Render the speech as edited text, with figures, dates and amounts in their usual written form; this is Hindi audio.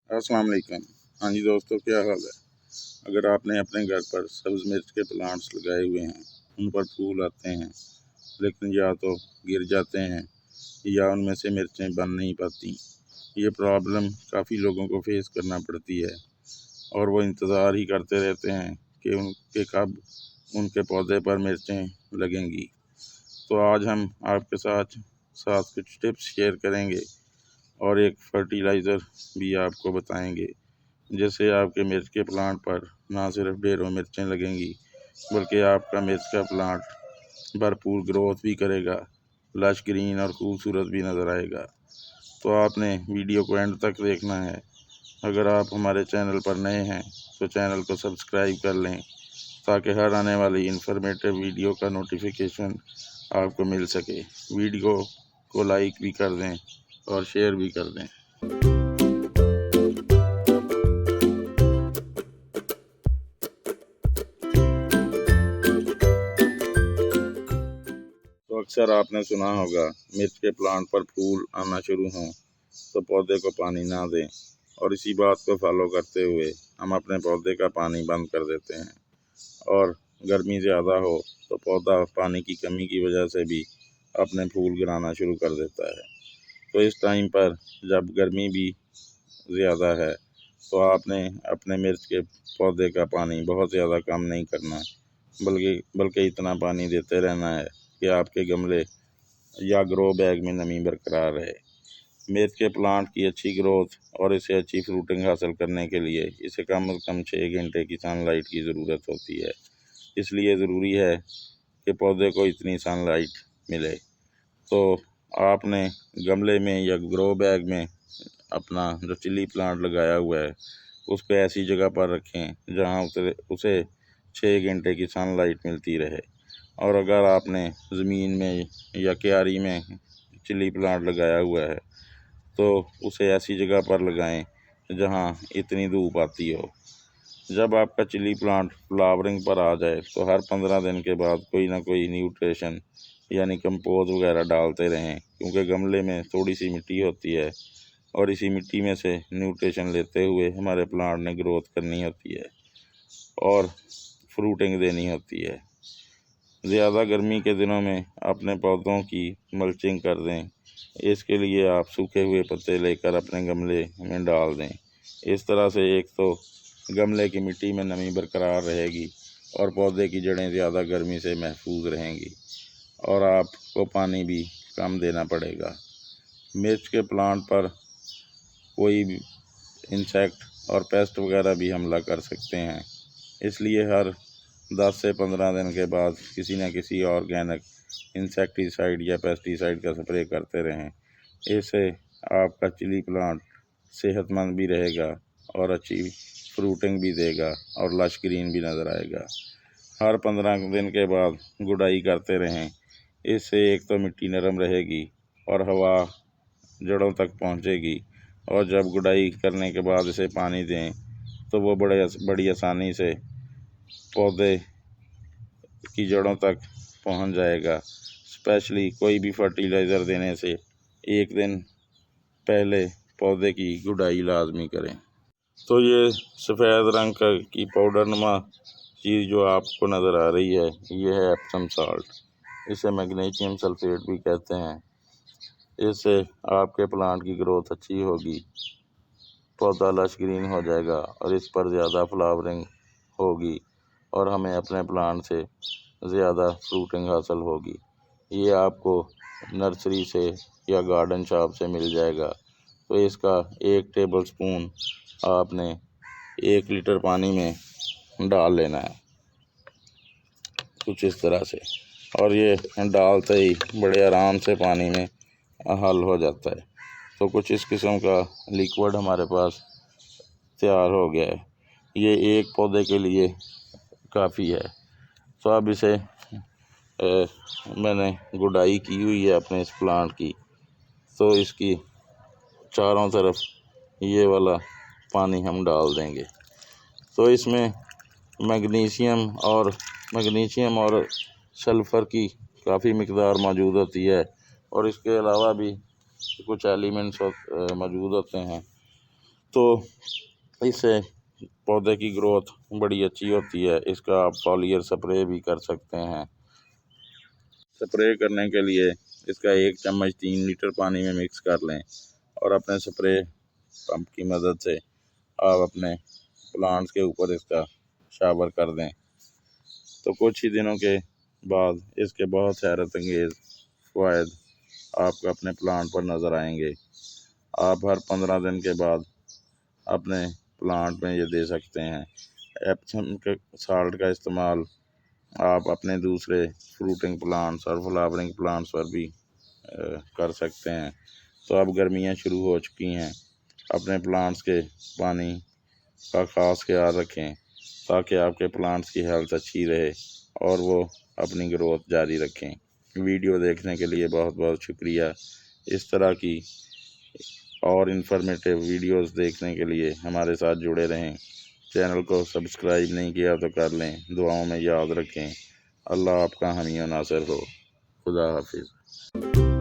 अस्सलाम वालेकुम। हाँ जी दोस्तों, क्या हाल है। अगर आपने अपने घर पर सब्ज़ मिर्च के प्लांट्स लगाए हुए हैं, उन पर फूल आते हैं लेकिन या तो गिर जाते हैं या उनमें से मिर्चें बन नहीं पाती। ये प्रॉब्लम काफ़ी लोगों को फेस करना पड़ती है और वो इंतज़ार ही करते रहते हैं कि उनके कब उनके पौधे पर मिर्चें लगेंगी। तो आज हम आपके साथ साथ कुछ टिप्स शेयर करेंगे और एक फर्टिलाइज़र भी आपको बताएंगे, जिससे आपके मिर्च के प्लांट पर ना सिर्फ ढेरों मिर्चें लगेंगी बल्कि आपका मिर्च का प्लांट भरपूर ग्रोथ भी करेगा, लश ग्रीन और खूबसूरत भी नज़र आएगा। तो आपने वीडियो को एंड तक देखना है। अगर आप हमारे चैनल पर नए हैं तो चैनल को सब्सक्राइब कर लें ताकि हर आने वाली इन्फॉर्मेटिव वीडियो का नोटिफिकेशन आपको मिल सके। वीडियो को लाइक भी कर दें और शेयर भी कर दें। तो अक्सर आपने सुना होगा, मिर्च के प्लांट पर फूल आना शुरू हों तो पौधे को पानी ना दें, और इसी बात को फॉलो करते हुए हम अपने पौधे का पानी बंद कर देते हैं। और गर्मी ज़्यादा हो तो पौधा पानी की कमी की वजह से भी अपने फूल गिराना शुरू कर देता है। तो इस टाइम पर जब गर्मी भी ज़्यादा है तो आपने अपने मिर्च के पौधे का पानी बहुत ज़्यादा कम नहीं करना, बल्कि इतना पानी देते रहना है कि आपके गमले या ग्रो बैग में नमी बरकरार रहे। मिर्च के प्लांट की अच्छी ग्रोथ और इसे अच्छी फ्रूटिंग हासिल करने के लिए इसे कम से कम 6 घंटे की सनलाइट की ज़रूरत होती है। इसलिए ज़रूरी है कि पौधे को इतनी सनलाइट मिले। तो आपने गमले में या ग्रो बैग में अपना जो चिली प्लांट लगाया हुआ है उसको ऐसी जगह पर रखें जहां उसे 6 घंटे की सनलाइट मिलती रहे। और अगर आपने ज़मीन में या क्यारी में चिली प्लांट लगाया हुआ है तो उसे ऐसी जगह पर लगाएं जहां इतनी धूप आती हो। जब आपका चिली प्लांट फ्लावरिंग पर आ जाए तो हर 15 दिन के बाद कोई ना कोई न्यूट्रिशन यानी कंपोज वगैरह डालते रहें, क्योंकि गमले में थोड़ी सी मिट्टी होती है और इसी मिट्टी में से न्यूट्रिशन लेते हुए हमारे प्लांट ने ग्रोथ करनी होती है और फ्रूटिंग देनी होती है। ज़्यादा गर्मी के दिनों में अपने पौधों की मल्चिंग कर दें। इसके लिए आप सूखे हुए पत्ते लेकर अपने गमले में डाल दें। इस तरह से एक तो गमले की मिट्टी में नमी बरकरार रहेगी और पौधे की जड़ें ज़्यादा गर्मी से महफूज रहेंगी और आपको पानी भी कम देना पड़ेगा। मिर्च के प्लांट पर कोई भी इंसेक्ट और पेस्ट वगैरह भी हमला कर सकते हैं, इसलिए हर 10 से 15 दिन के बाद किसी न किसी ऑर्गेनिक इंसेक्टिसाइड या पेस्टिसाइड का स्प्रे करते रहें। इससे आपका चिली प्लांट सेहतमंद भी रहेगा और अच्छी फ्रूटिंग भी देगा और लश ग्रीन भी नज़र आएगा। हर 15 दिन के बाद गुड़ाई करते रहें। इससे एक तो मिट्टी नरम रहेगी और हवा जड़ों तक पहुंचेगी, और जब गुड़ाई करने के बाद इसे पानी दें तो वो बड़ी आसानी से पौधे की जड़ों तक पहुंच जाएगा। स्पेशली कोई भी फर्टिलाइज़र देने से एक दिन पहले पौधे की गुड़ाई लाजमी करें। तो ये सफ़ेद रंग की पाउडरनुमा चीज़ जो आपको नज़र आ रही है, ये है एप्सम साल्ट। इसे मैग्नीशियम सल्फेट भी कहते हैं। इससे आपके प्लांट की ग्रोथ अच्छी होगी, पौधा लश ग्रीन हो जाएगा और इस पर ज़्यादा फ्लावरिंग होगी और हमें अपने प्लांट से ज़्यादा फ्रूटिंग हासिल होगी। ये आपको नर्सरी से या गार्डन शॉप से मिल जाएगा। तो इसका 1 टेबल स्पून आपने 1 लीटर पानी में डाल लेना है, कुछ इस तरह से, और ये डालते ही बड़े आराम से पानी में हल हो जाता है। तो कुछ इस किस्म का लिक्विड हमारे पास तैयार हो गया है। ये एक पौधे के लिए काफ़ी है। तो अब इसे मैंने गुड़ाई की हुई है अपने इस प्लांट की, तो इसकी चारों तरफ ये वाला पानी हम डाल देंगे। तो इसमें मैग्नीशियम और सल्फ़र की काफ़ी मिकदार मौजूद होती है और इसके अलावा भी कुछ एलिमेंट्स मौजूद होते हैं। तो इससे पौधे की ग्रोथ बड़ी अच्छी होती है। इसका आप फॉलियर स्प्रे भी कर सकते हैं। स्प्रे करने के लिए इसका 1 चम्मच 3 लीटर पानी में मिक्स कर लें और अपने स्प्रे पंप की मदद से आप अपने प्लांट्स के ऊपर इसका शावर कर दें। तो कुछ ही दिनों के बाद इसके बहुत हैरत अंगेज़ फ़वाइद आपको अपने प्लांट पर नज़र आएंगे। आप हर 15 दिन के बाद अपने प्लांट में ये दे सकते हैं। एप्सम के साल्ट का इस्तेमाल आप अपने दूसरे फ्रूटिंग प्लांट्स और फ्लावरिंग प्लांट्स पर भी कर सकते हैं। तो अब गर्मियाँ शुरू हो चुकी हैं, अपने प्लांट्स के पानी का ख़ास ख्याल रखें ताकि आपके प्लांट्स की हेल्थ अच्छी रहे और वो अपनी ग्रोथ जारी रखें। वीडियो देखने के लिए बहुत बहुत शुक्रिया। इस तरह की और इन्फॉर्मेटिव वीडियोस देखने के लिए हमारे साथ जुड़े रहें। चैनल को सब्सक्राइब नहीं किया तो कर लें। दुआओं में याद रखें। अल्लाह आपका हामी और नासिर हो। खुदा हाफिज़।